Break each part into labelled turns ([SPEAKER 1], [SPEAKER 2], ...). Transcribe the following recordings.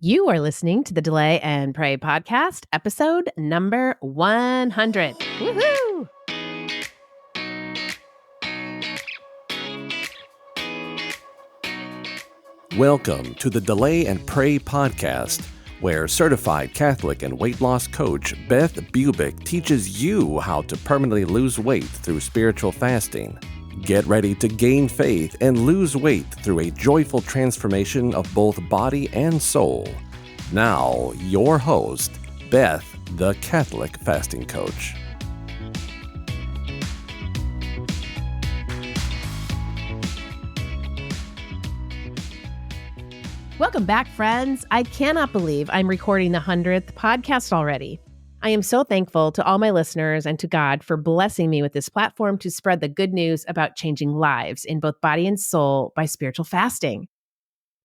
[SPEAKER 1] You are listening to the Delay and Pray podcast, episode number 100. Woohoo!
[SPEAKER 2] Welcome to the Delay and Pray podcast, where certified Catholic and weight loss coach Beth teaches you how to permanently lose weight through spiritual fasting. Get ready to gain faith and lose weight through a joyful transformation of both body and soul. Now, your host, Beth, the Catholic fasting coach.
[SPEAKER 1] Welcome back, friends. I cannot believe I'm recording the 100th podcast already. I am so thankful to all my listeners and to God for blessing me with this platform to spread the good news about changing lives in both body and soul by spiritual fasting.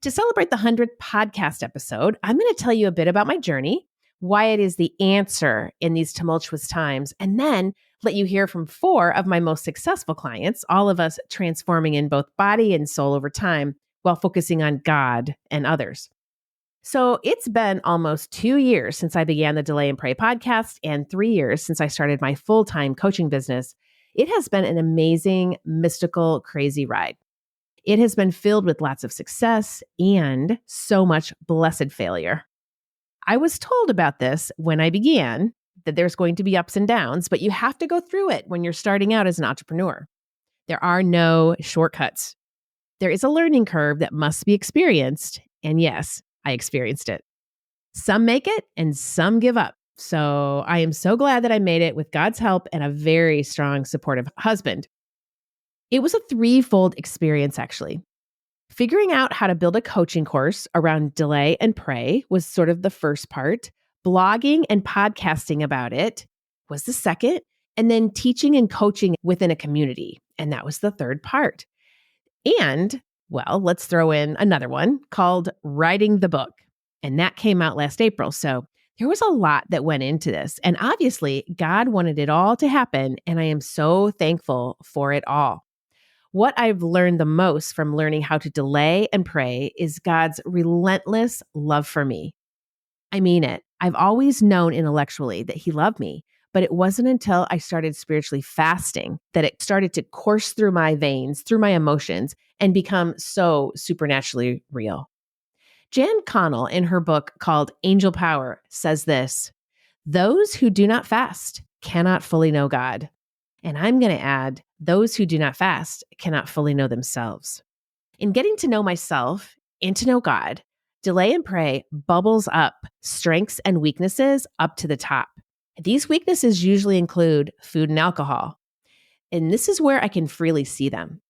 [SPEAKER 1] To celebrate the 100th podcast episode, I'm going to tell you a bit about my journey, why it is the answer in these tumultuous times, and then let you hear from 4 of my most successful clients, all of us transforming in both body and soul over time while focusing on God and others. So it's been almost 2 years since I began the Delay and Pray podcast and 3 years since I started my full-time coaching business. It has been an amazing, mystical, crazy ride. It has been filled with lots of success and so much blessed failure. I was told about this when I began, that there's going to be ups and downs, but you have to go through it when you're starting out as an entrepreneur. There are no shortcuts. There is a learning curve that must be experienced, and yes, I experienced it. Some make it and some give up. So I am so glad that I made it with God's help and a very strong, supportive husband. It was a threefold experience, actually. Figuring out how to build a coaching course around Delay and Pray was sort of the first part. Blogging and podcasting about it was the second. And then teaching and coaching within a community. And that was the third part. And, well, let's throw in another one called writing the book. And that came out last April. So there was a lot that went into this. And obviously, God wanted it all to happen. And I am so thankful for it all. What I've learned the most from learning how to delay and pray is God's relentless love for me. I mean it. I've always known intellectually that He loved me, but it wasn't until I started spiritually fasting that it started to course through my veins, through my emotions, and become so supernaturally real. Jan Connell, in her book called Angel Power, says this: "Those who do not fast cannot fully know God." And I'm going to add, those who do not fast cannot fully know themselves. In getting to know myself and to know God, Delay and Pray bubbles up strengths and weaknesses up to the top. These weaknesses usually include food and alcohol. And this is where I can freely see them.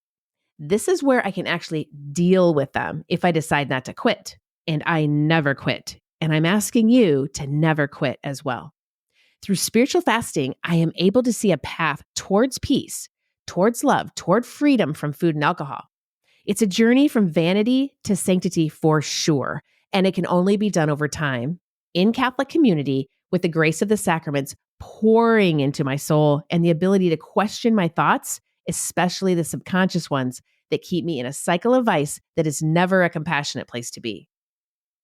[SPEAKER 1] This is where I can actually deal with them if I decide not to quit. And I never quit. And I'm asking you to never quit as well. Through spiritual fasting, I am able to see a path towards peace, towards love, toward freedom from food and alcohol. It's a journey from vanity to sanctity for sure, and it can only be done over time in Catholic community with the grace of the sacraments pouring into my soul and the ability to question my thoughts, especially the subconscious ones that keep me in a cycle of vice that is never a compassionate place to be.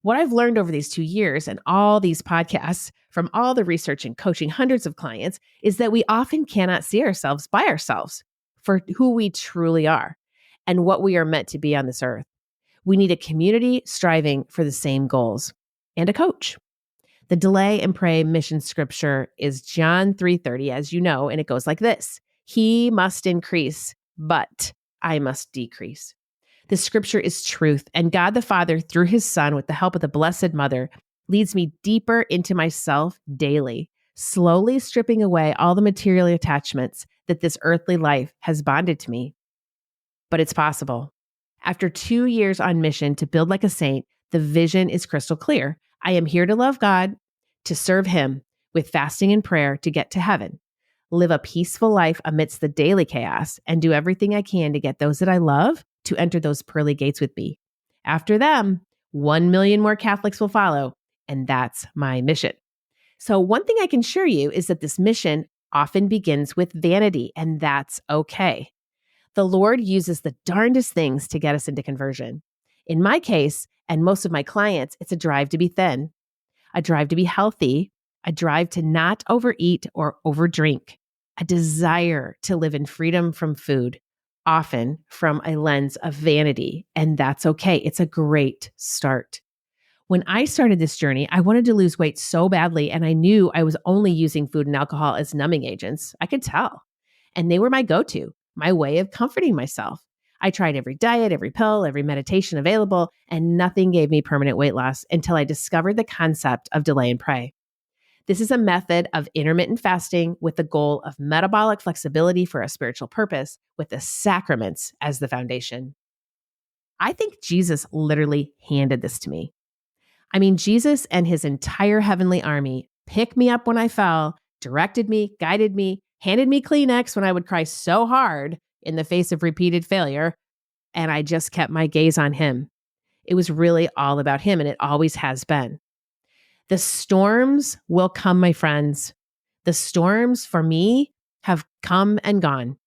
[SPEAKER 1] What I've learned over these 2 years and all these podcasts from all the research and coaching hundreds of clients is that we often cannot see ourselves by ourselves for who we truly are and what we are meant to be on this earth. We need a community striving for the same goals and a coach. The Delay and Pray mission scripture is John 3:30, as you know, and it goes like this: "He must increase, but I must decrease." The scripture is truth, and God the Father, through His Son, with the help of the Blessed Mother, leads me deeper into myself daily, slowly stripping away all the material attachments that this earthly life has bonded to me. But it's possible. After 2 years on mission to build like a saint, the vision is crystal clear. I am here to love God, to serve Him with fasting and prayer to get to heaven, live a peaceful life amidst the daily chaos, and do everything I can to get those that I love to enter those pearly gates with me. After them, 1 million more Catholics will follow, and that's my mission. So one thing I can assure you is that this mission often begins with vanity, and that's okay. The Lord uses the darndest things to get us into conversion. In my case, And most of my clients, it's a drive to be thin, a drive to be healthy, a drive to not overeat or overdrink, a desire to live in freedom from food, often from a lens of vanity. And that's okay. It's a great start. When I started this journey, I wanted to lose weight so badly, and I knew I was only using food and alcohol as numbing agents. I could tell. And they were my go-to, my way of comforting myself. I tried every diet, every pill, every meditation available, and nothing gave me permanent weight loss until I discovered the concept of delay and pray. This is a method of intermittent fasting with the goal of metabolic flexibility for a spiritual purpose, with the sacraments as the foundation. I think Jesus literally handed this to me. I mean, Jesus and his entire heavenly army picked me up when I fell, directed me, guided me, handed me Kleenex when I would cry so hard in the face of repeated failure, and I just kept my gaze on him. It was really all about him, and it always has been. The storms will come, my friends. The storms for me have come and gone,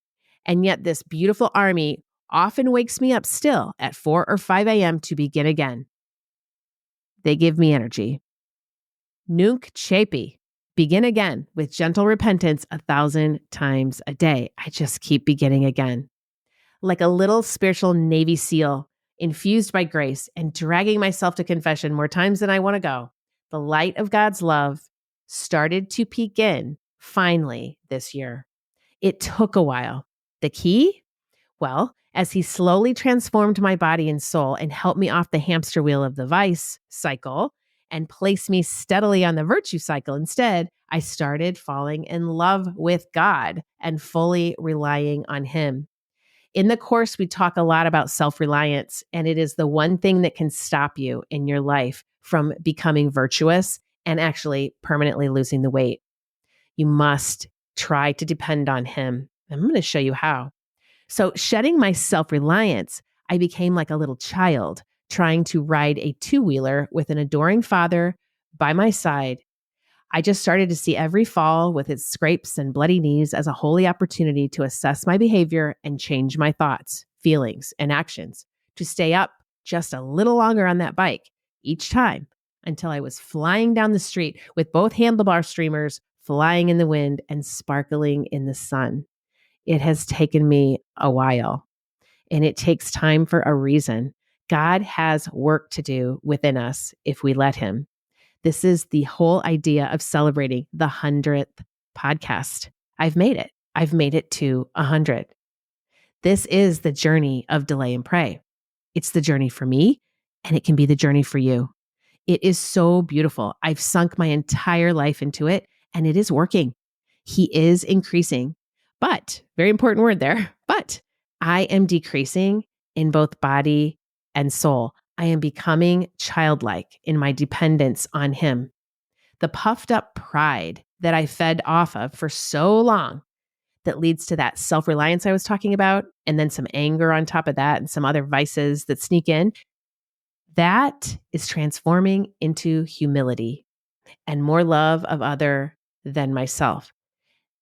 [SPEAKER 1] and yet this beautiful army often wakes me up still at 4 or 5 a.m. to begin again. They give me energy. Nunc Chepi. Begin again with gentle repentance 1,000 times a day. I just keep beginning again. Like a little spiritual Navy SEAL, infused by grace and dragging myself to confession more times than I want to go, the light of God's love started to peek in finally this year. It took a while. The key? Well, as he slowly transformed my body and soul and helped me off the hamster wheel of the vice cycle and placed me steadily on the virtue cycle instead, I started falling in love with God and fully relying on him. In the course, we talk a lot about self-reliance, and it is the one thing that can stop you in your life from becoming virtuous and actually permanently losing the weight. You must try to depend on him. I'm going to show you how. So shedding my self-reliance, I became like a little child trying to ride a two-wheeler with an adoring father by my side. I just started to see every fall with its scrapes and bloody knees as a holy opportunity to assess my behavior and change my thoughts, feelings, and actions to stay up just a little longer on that bike each time until I was flying down the street with both handlebar streamers flying in the wind and sparkling in the sun. It has taken me a while, and it takes time for a reason. God has work to do within us if we let him. This is the whole idea of celebrating the 100th podcast. I've made it. I've made it to 100. This is the journey of delay and pray. It's the journey for me, and it can be the journey for you. It is so beautiful. I've sunk my entire life into it, and it is working. He is increasing. But, very important word there, but I am decreasing in both body and soul. I am becoming childlike in my dependence on him. The puffed up pride that I fed off of for so long that leads to that self-reliance I was talking about, and then some anger on top of that and some other vices that sneak in, that is transforming into humility and more love of other than myself.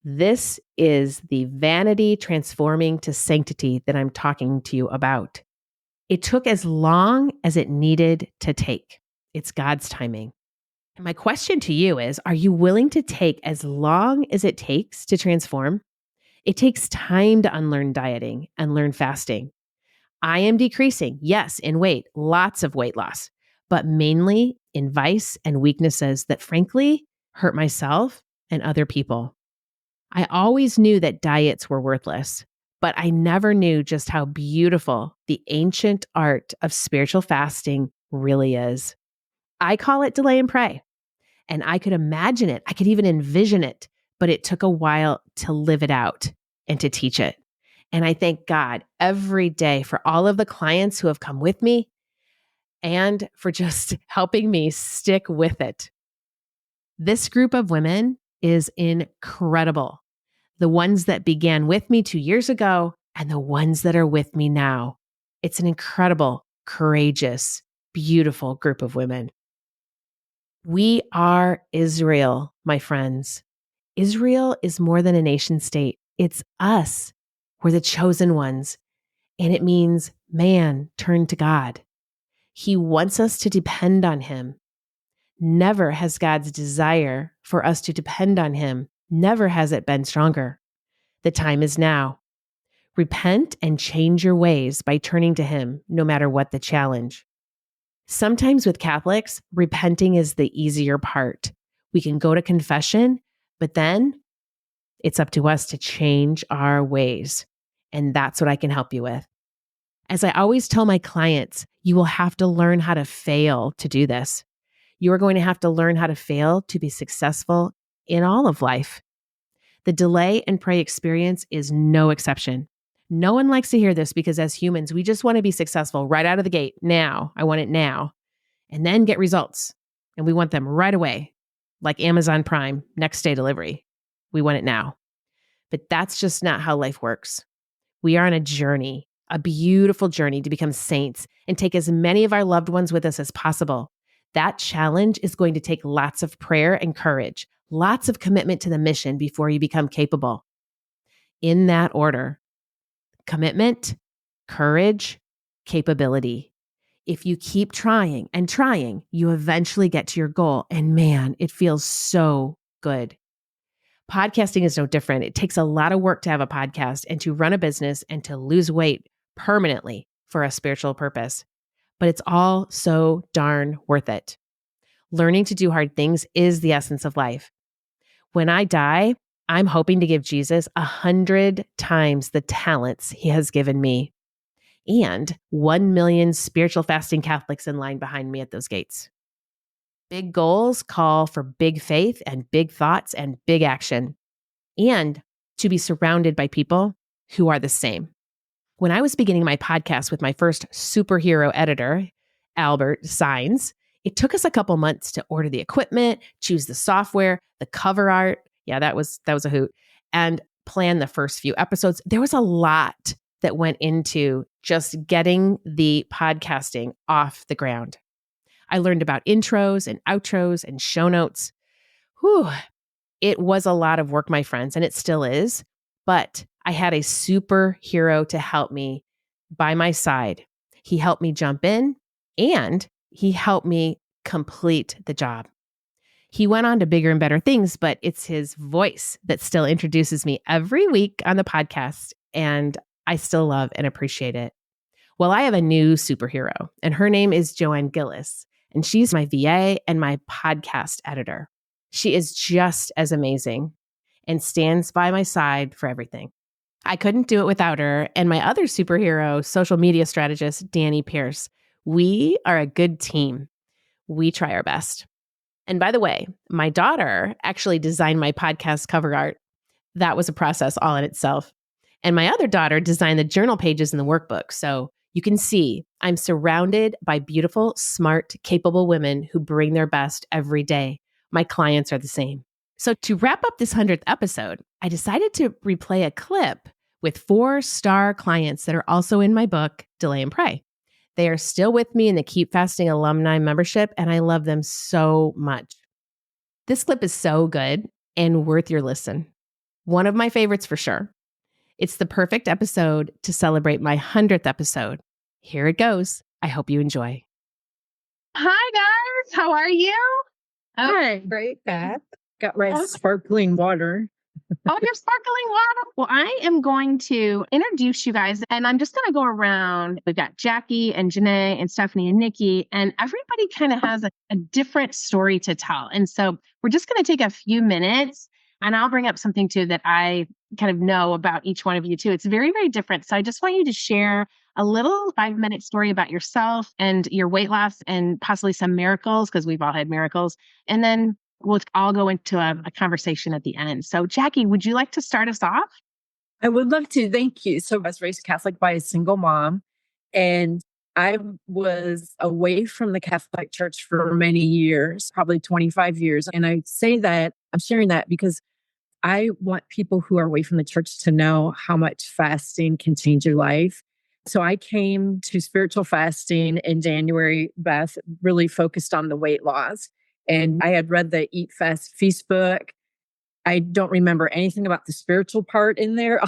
[SPEAKER 1] This is the vanity transforming to sanctity that I'm talking to you about. It took as long as it needed to take. It's God's timing. And my question to you is, are you willing to take as long as it takes to transform? It takes time to unlearn dieting and learn fasting. I am decreasing, yes, in weight, lots of weight loss, but mainly in vice and weaknesses that frankly hurt myself and other people. I always knew that diets were worthless, but I never knew just how beautiful the ancient art of spiritual fasting really is. I call it delay and pray, and I could imagine it. I could even envision it, but it took a while to live it out and to teach it. And I thank God every day for all of the clients who have come with me and for just helping me stick with it. This group of women is incredible. The ones that began with me 2 years ago and the ones that are with me now. It's an incredible, courageous, beautiful group of women. We are Israel, my friends. Israel is more than a nation state. It's us. We're the chosen ones. And it means man turned to God. He wants us to depend on him. Never has God's desire for us to depend on him. Never has it been stronger. The time is now. Repent and change your ways by turning to him, no matter what the challenge. Sometimes with Catholics, repenting is the easier part. We can go to confession, but then it's up to us to change our ways. And that's what I can help you with. As I always tell my clients, you will have to learn how to fail to do this. You are going to have to learn how to fail to be successful in all of life. The delay and pray experience is no exception. No one likes to hear this because as humans, we just want to be successful right out of the gate. Now, I want it now. And then get results. And we want them right away, like Amazon Prime, next day delivery. We want it now. But that's just not how life works. We are on a journey, a beautiful journey to become saints and take as many of our loved ones with us as possible. That challenge is going to take lots of prayer and courage, lots of commitment to the mission before you become capable. In that order: commitment, courage, capability. If you keep trying and trying, you eventually get to your goal. And man, it feels so good. Podcasting is no different. It takes a lot of work to have a podcast and to run a business and to lose weight permanently for a spiritual purpose. But it's all so darn worth it. Learning to do hard things is the essence of life. When I die, I'm hoping to give Jesus 100 times the talents he has given me and 1 million spiritual fasting Catholics in line behind me at those gates. Big goals call for big faith and big thoughts and big action, and to be surrounded by people who are the same. When I was beginning my podcast with my first superhero editor, Albert Signs, it took us a couple months to order the equipment, choose the software, the cover art. Yeah, that was a hoot. And plan the first few episodes. There was a lot that went into just getting the podcasting off the ground. I learned about intros and outros and show notes. Whew. It was a lot of work, my friends, and it still is. But I had a superhero to help me by my side. He helped me jump in and he helped me complete the job. He went on to bigger and better things, but it's his voice that still introduces me every week on the podcast, and I still love and appreciate it. Well, I have a new superhero, and her name is Joanne Gillis, and she's my VA and my podcast editor. She is just as amazing and stands by my side for everything. I couldn't do it without her and my other superhero, social media strategist, Danny Pierce. We are a good team. We try our best. And by the way, my daughter actually designed my podcast cover art. That was a process all in itself. And my other daughter designed the journal pages in the workbook. So you can see I'm surrounded by beautiful, smart, capable women who bring their best every day. My clients are the same. So to wrap up this 100th episode, I decided to replay a clip with 4-star clients that are also in my book, Delay and Pray. They are still with me in the Keep Fasting alumni membership, and I love them so much. This clip is so good and worth your listen. One of my favorites for sure. It's the perfect episode to celebrate my 100th episode. Here it goes. I hope you enjoy.
[SPEAKER 3] Hi, guys. How are you?
[SPEAKER 4] Hi, great, Beth. Got my sparkling water.
[SPEAKER 3] Oh, you're sparkling water. Well, I am going to introduce you guys, and I'm just going to go around. We've got Jackie and Jenay and Stefanie and Nikki, and everybody kind of has a different story to tell. And so we're just going to take a few minutes, and I'll bring up something too that I kind of know about each one of you too. It's very, very different. So I just want you to share a little 5-minute story about yourself and your weight loss and possibly some miracles, because we've all had miracles. And then we'll all go into a conversation at the end. So Jackie, would you like to start us off?
[SPEAKER 4] I would love to. Thank you. So I was raised Catholic by a single mom, and I was away from the Catholic Church for many years, probably 25 years. And I say that, I'm sharing that because I want people who are away from the church to know how much fasting can change your life. So I came to spiritual fasting in January, Beth, really focused on the weight loss. And I had read the Eat Fast Feast book. I don't remember anything about the spiritual part in there.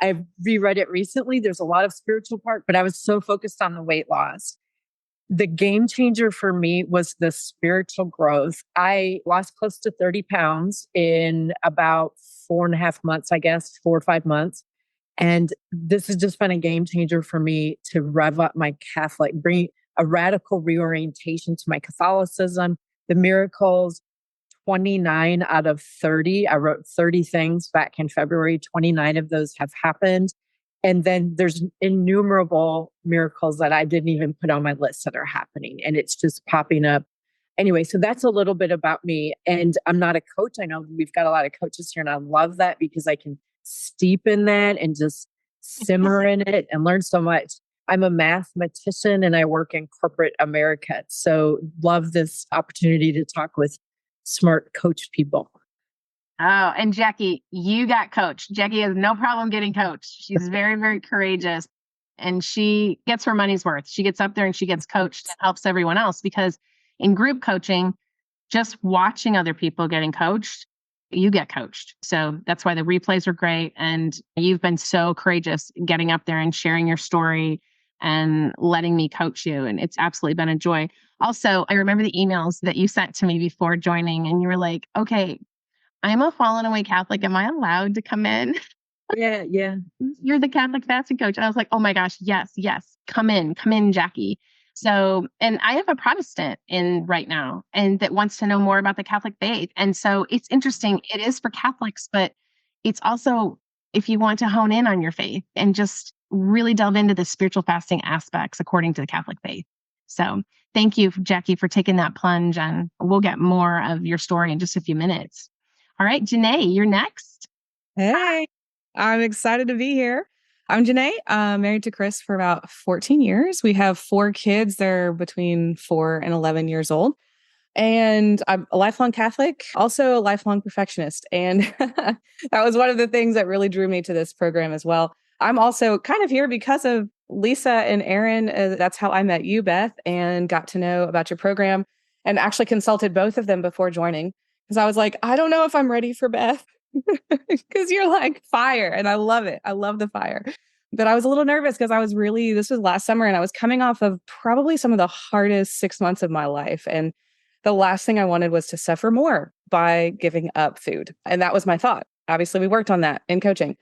[SPEAKER 4] I've reread it recently. There's a lot of spiritual part, but I was so focused on the weight loss. The game changer for me was the spiritual growth. I lost close to 30 pounds in about 4.5 months, I guess, 4 or 5 months. And this has just been a game changer for me to rev up my Catholic, bring a radical reorientation to my Catholicism, the miracles. 29 out of 30. I wrote 30 things back in February. 29 of those have happened. And then there's innumerable miracles that I didn't even put on my list that are happening. And it's just popping up. Anyway, so that's a little bit about me. And I'm not a coach. I know we've got a lot of coaches here, and I love that because I can steep in that and just simmer in it and learn so much. I'm a mathematician and I work in corporate America. So love this opportunity to talk with smart coach people.
[SPEAKER 3] Oh, and Jackie, you got coached. Jackie has no problem getting coached. She's very, very courageous, and she gets her money's worth. She gets up there and she gets coached and helps everyone else, because in group coaching, just watching other people getting coached, you get coached. So that's why the replays are great. And you've been so courageous getting up there and sharing your story and letting me coach you. And it's absolutely been a joy. Also, I remember the emails that you sent to me before joining, and you were like, okay, I'm a fallen away Catholic. Am I allowed to come in?
[SPEAKER 4] Yeah, yeah.
[SPEAKER 3] You're the Catholic fasting coach. And I was like, oh my gosh, yes, yes. Come in, Jackie. So, and I have a Protestant in right now and that wants to know more about the Catholic faith. And so it's interesting. It is for Catholics, but it's also if you want to hone in on your faith and just really delve into the spiritual fasting aspects according to the Catholic faith. So thank you, Jackie, for taking that plunge, and we'll get more of your story in just a few minutes. All right, Jenay, you're next.
[SPEAKER 5] Hey, I'm excited to be here. I'm Jenay. I'm married to Chris for about 14 years. We have 4 kids. They're between 4 and 11 years old. And I'm a lifelong Catholic, also a lifelong perfectionist. And that was one of the things that really drew me to this program as well. I'm also kind of here because of Lisa and Aaron. That's how I met you, Beth, and got to know about your program, and actually consulted both of them before joining. Because I was like, I don't know if I'm ready for Beth, because you're like fire. And I love it. I love the fire. But I was a little nervous because this was last summer, and I was coming off of probably some of the hardest 6 months of my life. And the last thing I wanted was to suffer more by giving up food. And that was my thought. Obviously, we worked on that in coaching.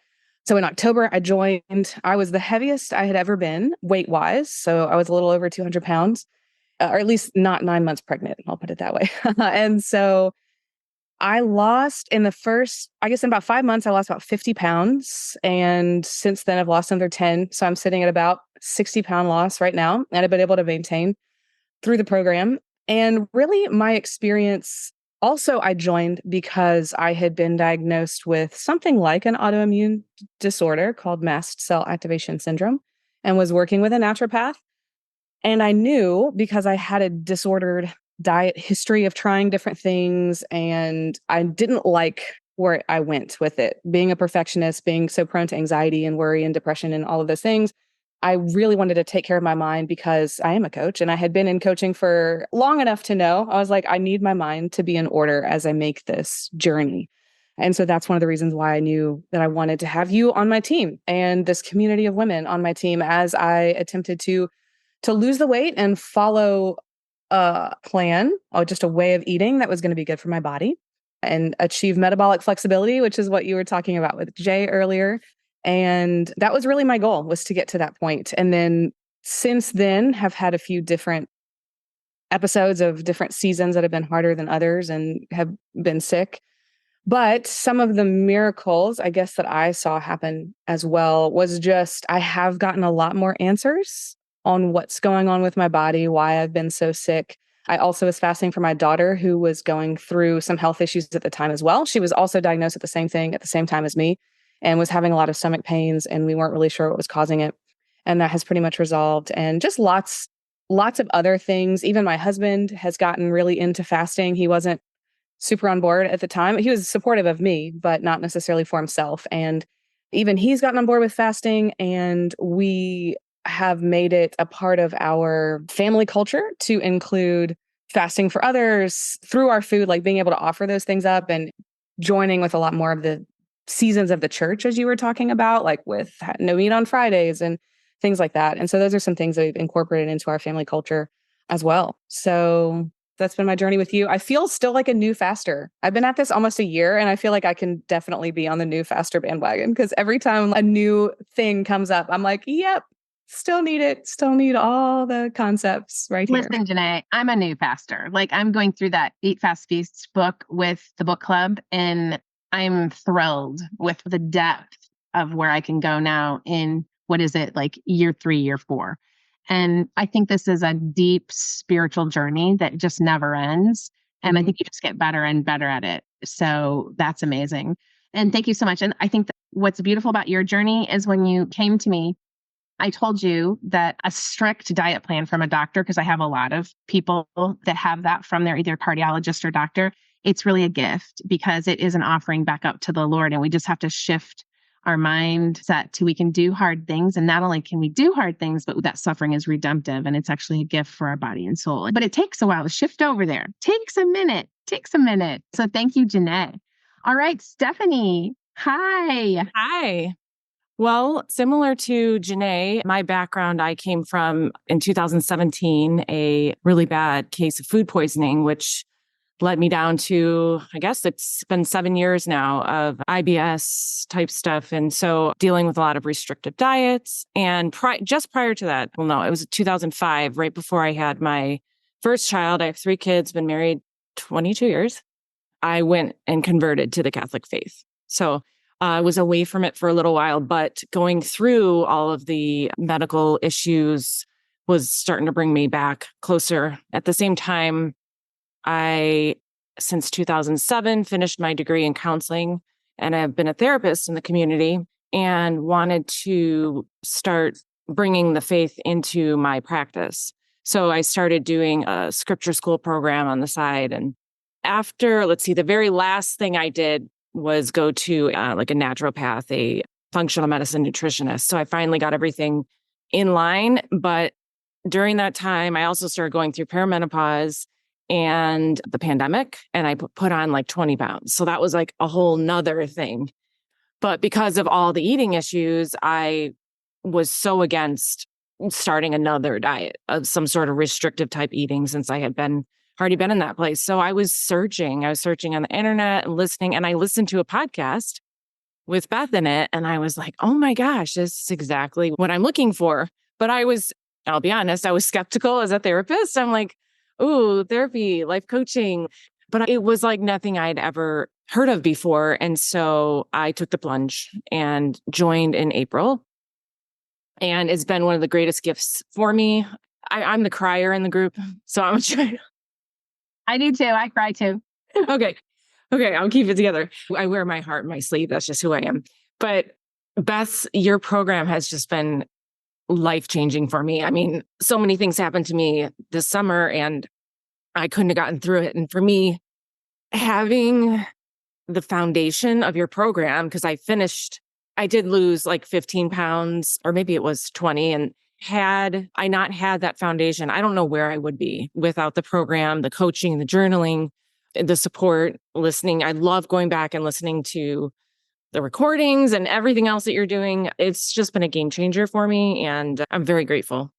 [SPEAKER 5] So in October, I joined. I was the heaviest I had ever been weight-wise. So I was a little over 200 pounds, or at least not 9 months pregnant. I'll put it that way. And so I lost in about 5 months, I lost about 50 pounds. And since then, I've lost another 10. So I'm sitting at about 60-pound loss right now. And I've been able to maintain through the program. And really, my experience also, I joined because I had been diagnosed with something like an autoimmune disorder called mast cell activation syndrome, and was working with a naturopath. And I knew, because I had a disordered diet history of trying different things, and I didn't like where I went with it. Being a perfectionist, being so prone to anxiety and worry and depression and all of those things, I really wanted to take care of my mind, because I am a coach and I had been in coaching for long enough to know. I was like, I need my mind to be in order as I make this journey. And so that's one of the reasons why I knew that I wanted to have you on my team and this community of women on my team as I attempted to lose the weight and follow a plan, or just a way of eating that was going to be good for my body, and achieve metabolic flexibility, which is what you were talking about with Jay earlier. And that was really my goal, was to get to that point. And then since then have had a few different episodes of different seasons that have been harder than others, and have been sick. But some of the miracles, I guess, that I saw happen as well was just, I have gotten a lot more answers on what's going on with my body, why I've been so sick. I also was fasting for my daughter, who was going through some health issues at the time as well. She was also diagnosed with the same thing at the same time as me, and was having a lot of stomach pains, and we weren't really sure what was causing it. And that has pretty much resolved. And just lots of other things. Even my husband has gotten really into fasting. He wasn't super on board at the time. He was supportive of me, but not necessarily for himself. And even he's gotten on board with fasting, and we have made it a part of our family culture to include fasting for others through our food, like being able to offer those things up, and joining with a lot more of the seasons of the church, as you were talking about, like with no meat on Fridays and things like that. And so those are some things that we've incorporated into our family culture. as well. So that's been my journey with you. I feel still like a new faster. I've been at this almost a year, and I feel like I can definitely be on the new faster bandwagon, because every time a new thing comes up, I'm like, yep, still need it. Still need all the concepts right here.
[SPEAKER 3] Listen, Jenay, I'm a new pastor. Like, I'm going through that Eat Fast Feast book with the book club, and I'm thrilled with the depth of where I can go now in, what is it, like year 3, year 4. And I think this is a deep spiritual journey that just never ends. And I think you just get better and better at it. So that's amazing. And thank you so much. And I think that what's beautiful about your journey is when you came to me, I told you that a strict diet plan from a doctor, because I have a lot of people that have that from their either cardiologist or doctor, it's really a gift because it is an offering back up to the Lord. And we just have to shift our mindset to we can do hard things. And not only can we do hard things, but that suffering is redemptive and it's actually a gift for our body and soul. But it takes a while to shift over there. Takes a minute. So thank you, Jenay. All right, Stefanie. Hi.
[SPEAKER 6] Hi. Well, similar to Jenay, my background, I came from in 2017, a really bad case of food poisoning, which led me down to, I guess it's been 7 years now of IBS type stuff. And so dealing with a lot of restrictive diets. And just prior to that, well, no, it was 2005, right before I had my first child. I have 3 kids, been married 22 years. I went and converted to the Catholic faith. So I was away from it for a little while, but going through all of the medical issues was starting to bring me back closer. At the same time, I, since 2007, finished my degree in counseling, and I've been a therapist in the community and wanted to start bringing the faith into my practice. So I started doing a scripture school program on the side. And after, the very last thing I did was go to like a naturopath, a functional medicine nutritionist. So I finally got everything in line. But during that time, I also started going through perimenopause and the pandemic, and I put on like 20 pounds. So that was like a whole nother thing. But because of all the eating issues, I was so against starting another diet of some sort of restrictive type eating since I had already been in that place. So I was searching on the internet and listening, and I listened to a podcast with Beth in it. And I was like, oh my gosh, this is exactly what I'm looking for. But I'll be honest, I was skeptical as a therapist. I'm like, ooh, therapy, life coaching. But it was like nothing I'd ever heard of before. And so I took the plunge and joined in April. And it's been one of the greatest gifts for me. I'm the crier in the group. So I'm trying.
[SPEAKER 3] I do too. I cry too.
[SPEAKER 6] Okay. I'll keep it together. I wear my heart in my sleeve. That's just who I am. But Beth, your program has just been life-changing for me. I mean, so many things happened to me this summer and I couldn't have gotten through it. And for me, having the foundation of your program, because I did lose like 15 pounds, or maybe it was 20. And had I not had that foundation, I don't know where I would be without the program, the coaching, the journaling, the support, listening. I love going back and listening to the recordings and everything else that you're doing. It's just been a game changer for me, and I'm very grateful.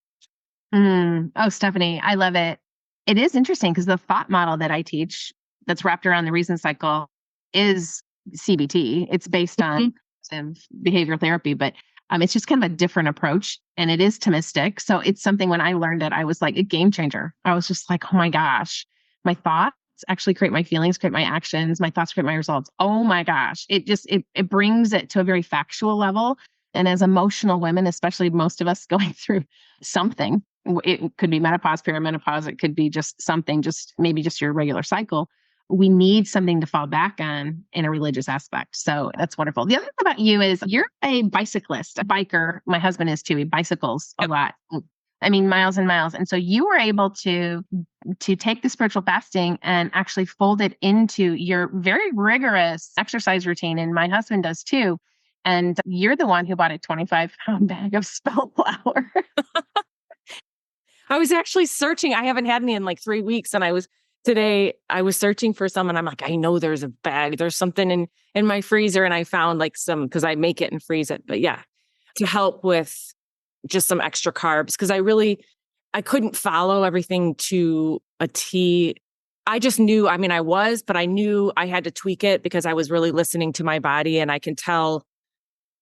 [SPEAKER 3] Oh, Stefanie, I love it. It is interesting because the thought model that I teach that's wrapped around the reason cycle is CBT. It's based on behavioral therapy, but it's just kind of a different approach, and it is Thomistic. So it's something when I learned it, I was like a game changer. I was just like, oh my gosh, my thoughts actually create my feelings, create my actions, my thoughts create my results. Oh my gosh. It brings it to a very factual level. And as emotional women, especially most of us going through something, it could be menopause, perimenopause, it could be just something, maybe just your regular cycle. We need something to fall back on in a religious aspect. So that's wonderful. The other thing about you is you're a bicyclist, a biker. My husband is too. He bicycles a lot. I mean, miles and miles. And so you were able to take the spiritual fasting and actually fold it into your very rigorous exercise routine. And my husband does too. And you're the one who bought a 25-pound bag of spelt flour.
[SPEAKER 6] I was actually searching. I haven't had any in like 3 weeks. And today I was searching for some, and I'm like, I know there's a bag. There's something in my freezer. And I found like some, because I make it and freeze it. But yeah, to help with just some extra carbs, because I couldn't follow everything to a T. I just knew, I mean, but I knew I had to tweak it because I was really listening to my body, and I can tell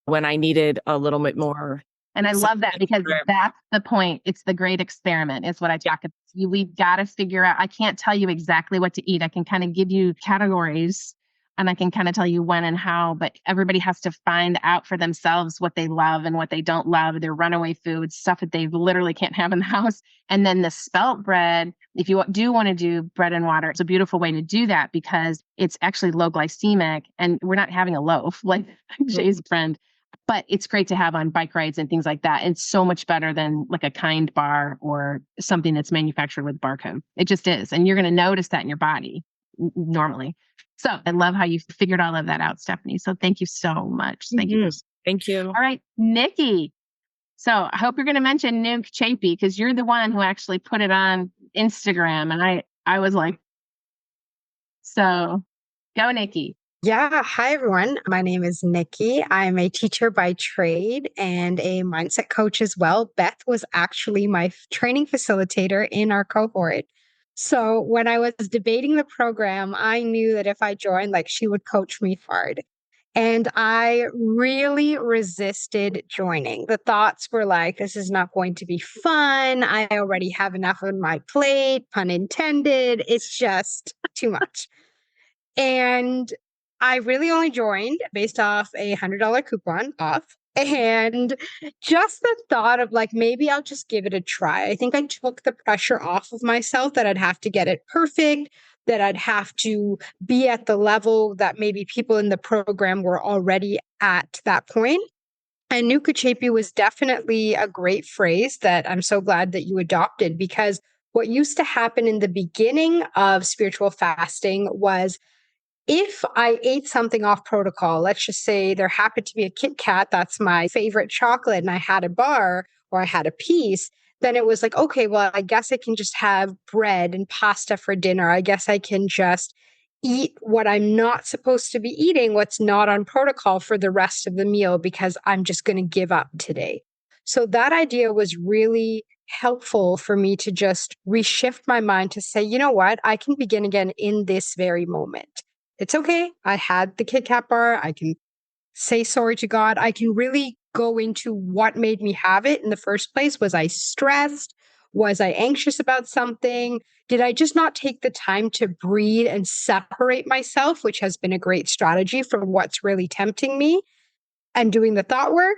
[SPEAKER 6] when I needed a little bit more.
[SPEAKER 3] And I love that because that's the point. It's the great experiment. It's what I talk about. We've got to figure out. I can't tell you exactly what to eat. I can kind of give you categories and I can kind of tell you when and how, but everybody has to find out for themselves what they love and what they don't love, their runaway foods, stuff that they literally can't have in the house. And then the spelt bread, if you do want to do bread and water, it's a beautiful way to do that because it's actually low glycemic and we're not having a loaf like Jay's friend. But it's great to have on bike rides and things like that. It's so much better than like a Kind bar or something that's manufactured with barcode. It just is. And you're going to notice that in your body normally. So I love how you figured all of that out, Stefanie. So thank you so much. Thank you.
[SPEAKER 6] Thank you.
[SPEAKER 3] All right, Nikki. So I hope you're going to mention Nuke Chapey because you're the one who actually put it on Instagram. And I was like, so go, Nikki.
[SPEAKER 7] Yeah. Hi, everyone. My name is Nikki. I'm a teacher by trade and a mindset coach as well. Beth was actually my training facilitator in our cohort. So when I was debating the program, I knew that if I joined, like she would coach me hard. And I really resisted joining. The thoughts were like, this is not going to be fun. I already have enough on my plate, pun intended. It's just too much. And I really only joined based off a $100 coupon off. And just the thought of like, maybe I'll just give it a try. I think I took the pressure off of myself that I'd have to get it perfect, that I'd have to be at the level that maybe people in the program were already at that point. And Nukachepi was definitely a great phrase that I'm so glad that you adopted because what used to happen in the beginning of spiritual fasting was if I ate something off protocol, let's just say there happened to be a Kit Kat, that's my favorite chocolate, and I had a bar or I had a piece, then it was like, okay, well, I guess I can just have bread and pasta for dinner. I guess I can just eat what I'm not supposed to be eating, what's not on protocol for the rest of the meal because I'm just going to give up today. So that idea was really helpful for me to just reshift my mind to say, you know what, I can begin again in this very moment. It's okay. I had the Kit Kat bar. I can say sorry to God. I can really go into what made me have it in the first place. Was I stressed? Was I anxious about something? Did I just not take the time to breathe and separate myself, which has been a great strategy from what's really tempting me and doing the thought work?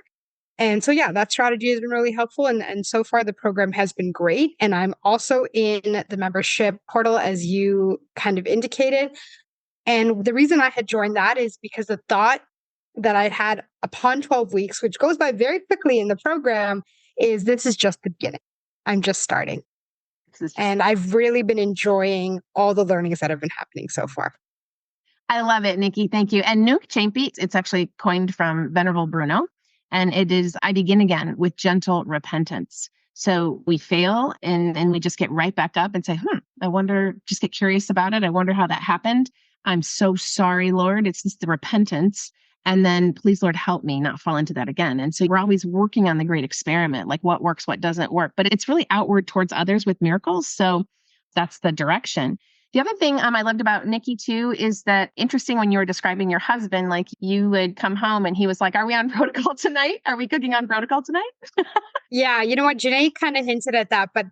[SPEAKER 7] And so, yeah, that strategy has been really helpful. And so far, the program has been great. And I'm also in the membership portal, as you kind of indicated. And the reason I had joined that is because the thought that I'd had upon 12 weeks, which goes by very quickly in the program, is this is just the beginning. I'm just starting. And I've really been enjoying all the learnings that have been happening so far.
[SPEAKER 3] I love it, Nikki. Thank you. And Nuke Champi, it's actually coined from Venerable Bruno. And it is, I begin again with gentle repentance. So we fail and we just get right back up and say, I wonder, just get curious about it. I wonder how that happened. I'm so sorry, Lord. It's just the repentance. And then please, Lord, help me not fall into that again. And so we're always working on the great experiment, like what works, what doesn't work, but it's really outward towards others with miracles. So that's the direction. The other thing I loved about Nikki too, is that interesting when you were describing your husband, like you would come home and he was like, are we on protocol tonight? Are we cooking on protocol tonight?
[SPEAKER 7] Yeah. You know what? Jenay kind of hinted at that, but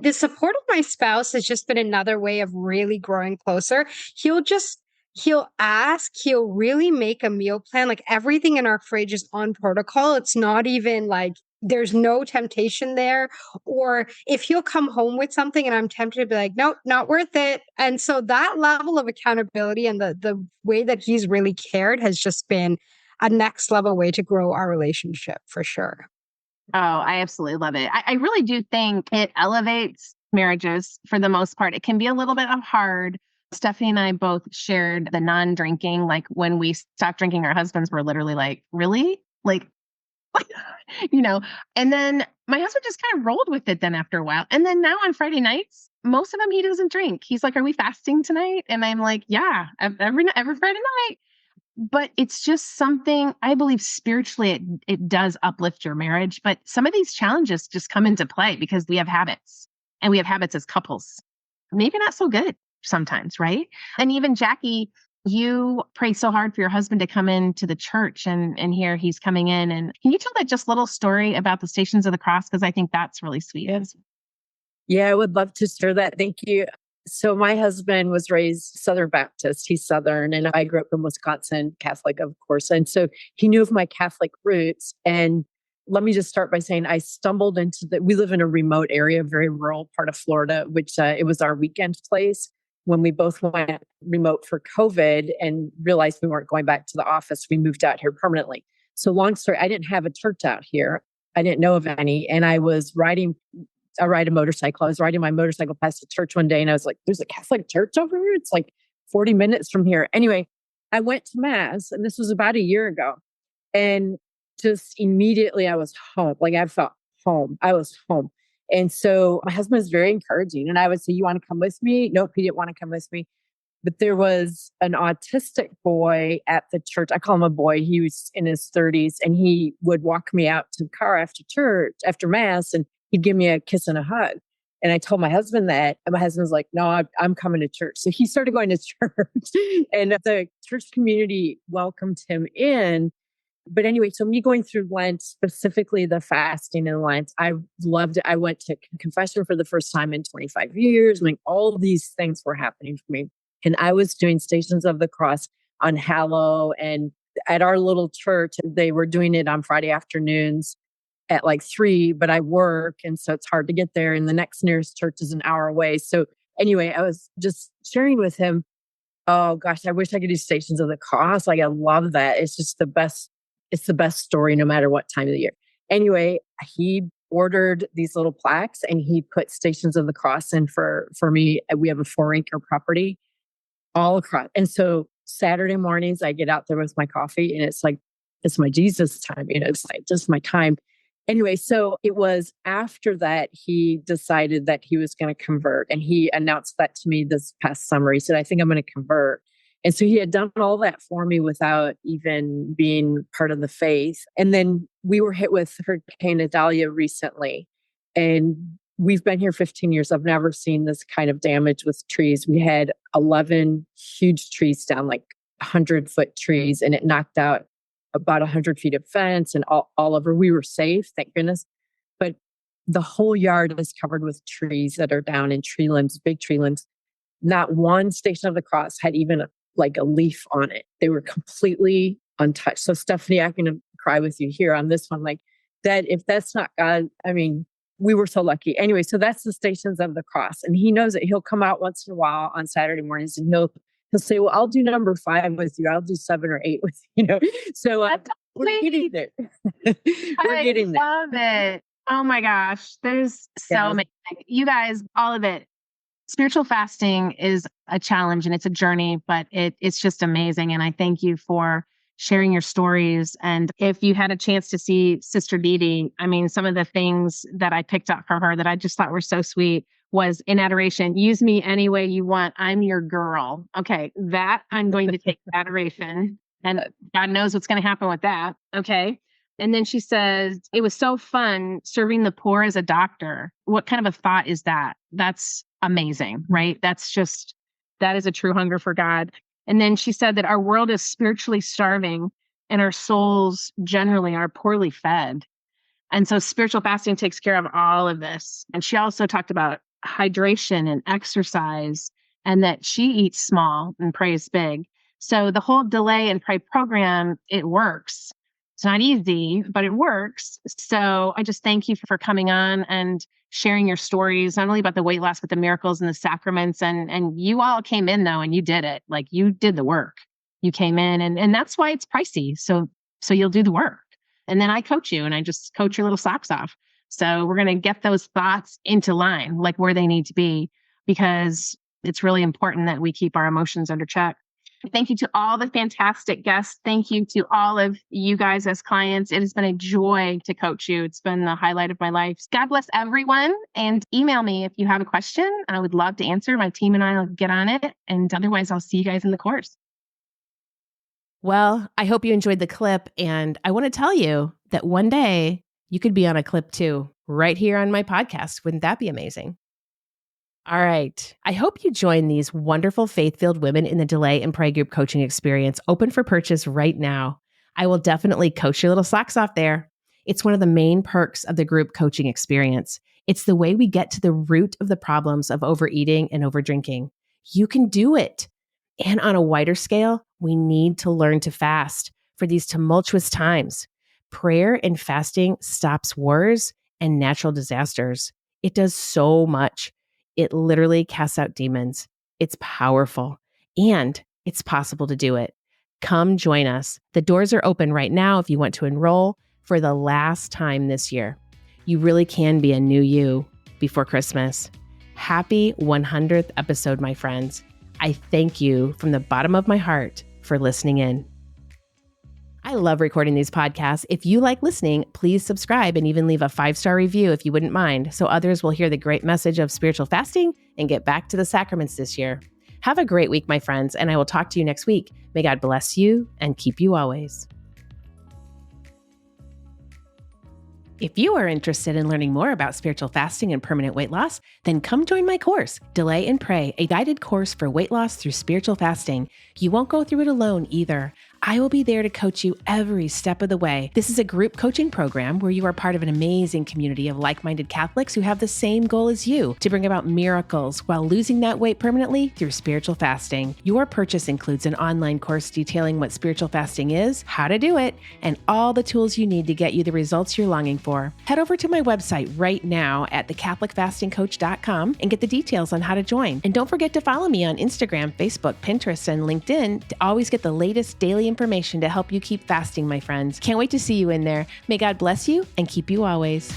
[SPEAKER 7] the support of my spouse has just been another way of really growing closer. He'll ask, he'll really make a meal plan. Like everything in our fridge is on protocol. It's not even like there's no temptation there. Or if he'll come home with something and I'm tempted to be like, nope, not worth it. And so that level of accountability and the way that he's really cared has just been a next level way to grow our relationship for sure.
[SPEAKER 3] Oh, I absolutely love it. I really do think it elevates marriages for the most part. It can be a little bit hard. Stefanie and I both shared the non-drinking. Like when we stopped drinking, our husbands were literally like, really? Like, and then my husband just kind of rolled with it then after a while. And then now on Friday nights, most of them, he doesn't drink. He's like, are we fasting tonight? And I'm like, yeah, every Friday night. but it's just something I believe spiritually it does uplift your marriage. But some of these challenges just come into play because we have habits and we have habits as couples. Maybe not so good sometimes, right? And even Jackie, you pray so hard for your husband to come into the church and here he's coming in. And can you tell that just little story about the Stations of the Cross? Because I think that's really sweet.
[SPEAKER 4] Yeah, I would love to share that. Thank you. So my husband was raised Southern Baptist. He's Southern, and I grew up in Wisconsin, Catholic, of course. And so he knew of my Catholic roots. And let me just start by saying I stumbled into we live in a remote area, a very rural part of Florida, which it was our weekend place. When we both went remote for COVID and realized we weren't going back to the office, we moved out here permanently. So long story, I didn't have a church out here. I didn't know of any. And I ride a motorcycle. I was riding my motorcycle past a church one day and I was like, there's a Catholic church over here. It's like 40 minutes from here. Anyway, I went to mass and this was about a year ago. And just immediately I was home. Like I felt home. I was home. And so my husband was very encouraging. And I would say, you want to come with me? Nope, he didn't want to come with me. But there was an autistic boy at the church. I call him a boy. He was in his 30s and he would walk me out to the car after church, after mass, and he'd give me a kiss and a hug. And I told my husband that, and my husband was like, no, I'm coming to church. So he started going to church and the church community welcomed him in. But anyway, so me going through Lent, specifically the fasting in Lent, I loved it. I went to confession for the first time in 25 years. I mean, all of these things were happening for me. And I was doing Stations of the Cross on Hallow. And at our little church, they were doing it on Friday afternoons at like 3, but I work. And so it's hard to get there. And the next nearest church is an hour away. So anyway, I was just sharing with him, oh gosh, I wish I could do Stations of the Cross. Like I love that. It's just the best. It's the best story no matter what time of the year. Anyway, he ordered these little plaques and he put Stations of the Cross in for me. We have a 4-acre property all across. And so Saturday mornings, I get out there with my coffee and it's like, it's my Jesus time. It's like just my time. Anyway, so it was after that he decided that he was going to convert. And he announced that to me this past summer. He said, I think I'm going to convert. And so he had done all that for me without even being part of the faith. And then we were hit with Hurricane Idalia recently. And we've been here 15 years. I've never seen this kind of damage with trees. We had 11 huge trees down, like 100-foot trees, and it knocked out about 100 feet of fence and all over. We were safe, thank goodness. But the whole yard is covered with trees that are down in tree limbs, big tree limbs. Not one Station of the Cross had even a leaf on it. They were completely untouched. So Stefanie, I'm going to cry with you here on this one. Like that, if that's not God, I mean, we were so lucky. Anyway, so that's the Stations of the Cross. And he knows that he'll come out once in a while on Saturday mornings and he'll say, well, I'll do number 5 with you. I'll do 7 or 8 with you. So we're getting there. We're getting there.
[SPEAKER 3] I love it. Oh my gosh. There's so many. You guys, all of it. Spiritual fasting is a challenge and it's a journey, but it's just amazing. And I thank you for sharing your stories. And if you had a chance to see Sister Dee Dee, I mean, some of the things that I picked up from her that I just thought were so sweet was in adoration, use me any way you want. I'm your girl. Okay, that I'm going to take adoration. And God knows what's going to happen with that. Okay. And then she says, it was so fun serving the poor as a doctor. What kind of a thought is that? That's amazing, right? That is a true hunger for God. And then she said that our world is spiritually starving and our souls generally are poorly fed. And so spiritual fasting takes care of all of this. And she also talked about hydration and exercise and that she eats small and prays big. So the whole Delay and Pray program, it works. It's not easy, but it works. So I just thank you for coming on and sharing your stories, not only about the weight loss, but the miracles and the sacraments. And you all came in though, and you did it. Like you did the work. You came in and that's why it's pricey. So you'll do the work. And then I coach you and I just coach your little socks off. So we're going to get those thoughts into line, like where they need to be, because it's really important that we keep our emotions under check. Thank you to all the fantastic guests. Thank you to all of you guys as clients. It has been a joy to coach you. It's been the highlight of my life. God bless everyone. And email me if you have a question. I would love to answer. My team and I will get on it. And otherwise, I'll see you guys in the course.
[SPEAKER 1] Well, I hope you enjoyed the clip, and I want to tell you that one day you could be on a clip too, right here on my podcast. Wouldn't that be amazing? All right. I hope you join these wonderful faith-filled women in the Delay and Pray group coaching experience, open for purchase right now. I will definitely coach your little socks off there. It's one of the main perks of the group coaching experience. It's the way we get to the root of the problems of overeating and overdrinking. You can do it. And on a wider scale, we need to learn to fast for these tumultuous times. Prayer and fasting stops wars and natural disasters. It does so much. It literally casts out demons. It's powerful, and it's possible to do it. Come join us. The doors are open right now if you want to enroll for the last time this year. You really can be a new you before Christmas. Happy 100th episode, my friends. I thank you from the bottom of my heart for listening in. I love recording these podcasts. If you like listening, please subscribe and even leave a 5-star review if you wouldn't mind, so others will hear the great message of spiritual fasting and get back to the sacraments this year. Have a great week, my friends, and I will talk to you next week. May God bless you and keep you always. If you are interested in learning more about spiritual fasting and permanent weight loss, then come join my course, Delay and Pray, a guided course for weight loss through spiritual fasting. You won't go through it alone either. I will be there to coach you every step of the way. This is a group coaching program where you are part of an amazing community of like-minded Catholics who have the same goal as you, to bring about miracles while losing that weight permanently through spiritual fasting. Your purchase includes an online course detailing what spiritual fasting is, how to do it, and all the tools you need to get you the results you're longing for. Head over to my website right now at thecatholicfastingcoach.com and get the details on how to join. And don't forget to follow me on Instagram, Facebook, Pinterest, and LinkedIn to always get the latest daily information to help you keep fasting, my friends. Can't wait to see you in there. May God bless you and keep you always.